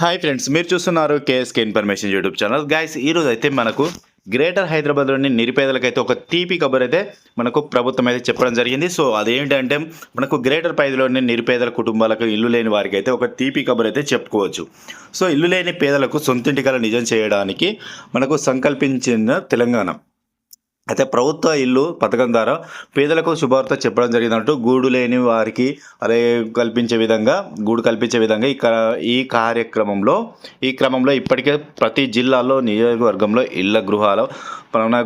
Hi friends, మీరు చూస్తున్నారు KSK information YouTube channel. Guys, ఈరోజు అయితే మనకు గ్రేటర్ హైదరాబాద్లోని నిరుపేదలకైతే ఒక తీపి కబుర్ అయితే మనకు ప్రభుత్వం అయితే చెప్పడం జరిగింది. సో అదేంటంటే మనకు గ్రేటర్ పరిధిలోని నిరుపేదల కుటుంబాలకు ఇల్లు లేని వారికి అయితే ఒక తీపి కబుర్ అయితే చెప్పుకోవచ్చు. సో ఇల్లు లేని పేదలకు సొంతింటి కల నిజం చేయడానికి మనకు సంకల్పించిన తెలంగాణ అయితే ప్రభుత్వ ఇల్లు పథకం ద్వారా పేదలకు శుభవార్త చెప్పడం జరిగినట్టు గూడు లేని వారికి అలాగే గూడు కల్పించే విధంగా ఈ క్రమంలో ఇప్పటికే ప్రతి జిల్లాలో నియోజకవర్గంలో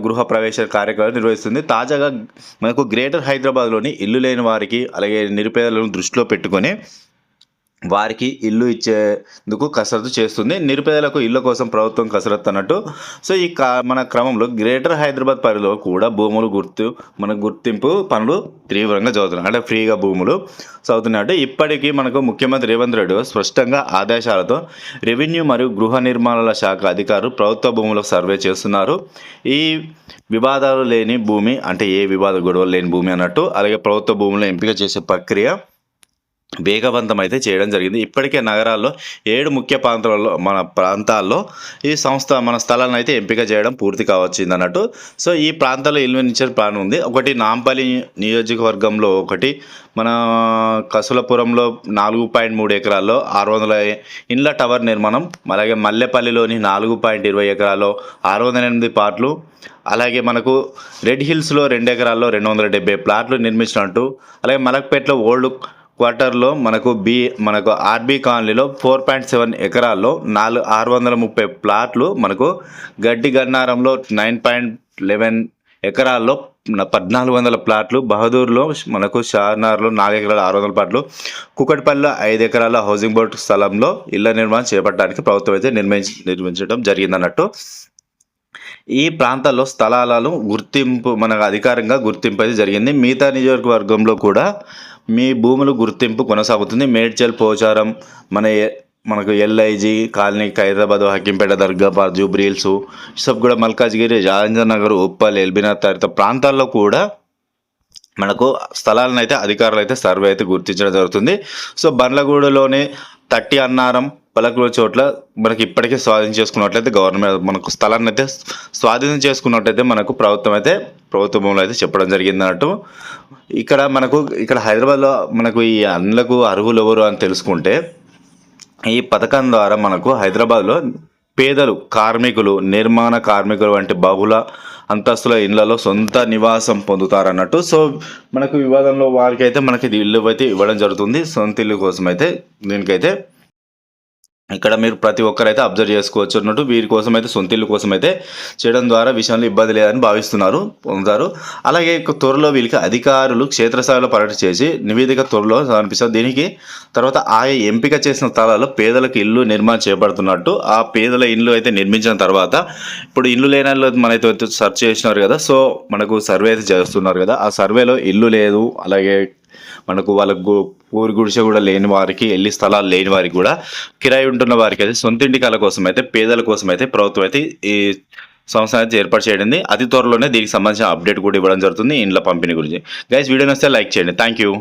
గృహ ప్రవేశ కార్యక్రమాలు నిర్వహిస్తుంది. తాజాగా మనకు గ్రేటర్ హైదరాబాద్లోని ఇల్లు లేని వారికి అలాగే నిరుపేదలను దృష్టిలో పెట్టుకొని వారికి ఇల్లు ఇచ్చేందుకు కసరత్తు చేస్తుంది. నిరుపేదలకు ఇళ్ళ కోసం ప్రభుత్వం కసరత్తు అన్నట్టు. సో మన క్రమంలో గ్రేటర్ హైదరాబాద్ పరిధిలో కూడా గుర్తింపు పనులు తీవ్రంగా జరుగుతున్నాయి. అంటే ఫ్రీగా భూములు చదువుతున్నాయంటే ఇప్పటికీ మనకు ముఖ్యమంత్రి రేవంత్ రెడ్డి స్పష్టంగా ఆదేశాలతో రెవెన్యూ మరియు గృహ నిర్మాణాల శాఖ అధికారులు ప్రభుత్వ భూములకు సర్వే చేస్తున్నారు. ఈ వివాదాలు లేని భూమి అంటే ఏ వివాద గొడవలు లేని భూమి అన్నట్టు. అలాగే ప్రభుత్వ భూములను ఎంపిక చేసే ప్రక్రియ వేగవంతం అయితే చేయడం జరిగింది. ఇప్పటికే నగరాల్లో 7 ముఖ్య ప్రాంతాల్లో ఈ సంస్థ మన స్థలాలను అయితే ఎంపిక చేయడం పూర్తి కావచ్చింది అన్నట్టు. సో ఈ ప్రాంతాల్లో ఇల్లు ప్లాన్ ఉంది. ఒకటి నాంపల్లి నియోజకవర్గంలో, ఒకటి మన కసులపురంలో 4.3 ఎకరాల్లో 600 ఇండ్ల టవర్ నిర్మాణం, అలాగే మల్లెపల్లిలోని 4.20 ఎకరాల్లో 608 ప్లాట్లు, అలాగే మనకు రెడ్ హిల్స్లో 2 ఎకరాల్లో 270 ప్లాట్లు నిర్మించినట్టు, అలాగే మలక్పేటలో ఓల్డ్ క్వార్టర్లో మనకు ఆర్బీ కాలనీలో 4.7 ఎకరాల్లో 630 ప్లాట్లు, మనకు గడ్డి గన్నారంలో 9.11 ఎకరాల్లో 1400 ప్లాట్లు, బహదూర్లో మనకు షార్నార్లో 4 ఎకరాల 600 ప్లాట్లు, కుకట్పల్లిలో 5 ఎకరాల హౌసింగ్ బోర్డు స్థలంలో ఇళ్ల నిర్మాణం చేపట్టడానికి ప్రభుత్వం అయితే నిర్మించడం జరిగిందన్నట్టు. ఈ ప్రాంతాల్లో స్థలాలను మనకు అధికారంగా గుర్తింపు అయితే జరిగింది. మిగతా నియోజకవర్గంలో కూడా మీ భూములు గుర్తింపు కొనసాగుతుంది. మేడ్చల్, పోచారం, మనకు ఎల్ఐజీ కాలనీ, ఖైరతాబాద్, హకీంపేట, దర్గాబాద్, జూబ్రీహిల్స్, ఇసబ్గూడ, మల్కాజ్గిరి, రాజేంద్రనగర్, ఉప్పల్, ఎల్బీనగర్ తదితర ప్రాంతాల్లో కూడా మనకు స్థలాలను అయితే అధికారులు అయితే సర్వే అయితే గుర్తించడం జరుగుతుంది. సో బండ్లగూడలోని తట్టి అన్నారం, పలకూరు చోట్ల మనకి ఇప్పటికే స్వాధీనం చేసుకున్నట్లయితే గవర్నమెంట్ మనకు స్థలాన్ని అయితే స్వాధీనం చేసుకున్నట్లయితే మనకు ప్రభుత్వ భూములు అయితే చెప్పడం జరిగింది అన్నట్టు. ఇక్కడ హైదరాబాద్లో మనకు ఈ అండ్లకు అర్హులు ఎవరు అని తెలుసుకుంటే, ఈ పథకం ద్వారా మనకు హైదరాబాద్లో పేదలు, కార్మికులు, నిర్మాణ కార్మికులు వంటి బహుళ అంతస్తుల ఇళ్లలో సొంత నివాసం పొందుతారన్నట్టు. సో మనకు వివాదంలో వారికైతే మనకి ఇల్లు అయితే ఇవ్వడం జరుగుతుంది. సొంత ఇల్లు కోసం అయితే దీనికైతే ఇక్కడ మీరు ప్రతి ఒక్కరైతే అబ్జర్వ్ చేసుకోవచ్చు అన్నట్టు. వీరి కోసం అయితే సొంత ఇల్లు కోసం అయితే చేయడం ద్వారా విషయంలో ఇబ్బంది లేదని పొందుతారు. అలాగే త్వరలో వీళ్ళకి అధికారులు క్షేత్రస్థాయిలో పర్యటన చేసి నివేదిక త్వరలో సమర్పిస్తారు. దీనికి తర్వాత ఆయా ఎంపిక చేసిన స్థలాల్లో పేదలకు ఇల్లు నిర్మాణం చేపడుతున్నట్టు. ఆ పేదల ఇల్లు అయితే నిర్మించిన తర్వాత ఇప్పుడు ఇల్లు లేని మనైతే సెర్చ్ చేసినారు కదా. సో మనకు సర్వే అయితే చేస్తున్నారు కదా. ఆ సర్వేలో ఇల్లు లేదు, అలాగే మనకు వాళ్ళకు ఊరి గుడిసె కూడా లేని వారికి, ఎల్లి స్థలాలు లేని వారికి కూడా, కిరాయి ఉంటున్న వారికి అయితే సొంతింటి కళ కోసం అయితే పేదల కోసం అయితే ప్రభుత్వం అయితే ఈ సంస్థ అయితే ఏర్పాటు చేయడింది. అతి త్వరలోనే దీనికి సంబంధించిన అప్డేట్ కూడా ఇవ్వడం జరుగుతుంది ఇండ్ల పంపిణీ గురించి. గైస్, వీడియో నచ్చితే లైక్ చేయండి. Thank you.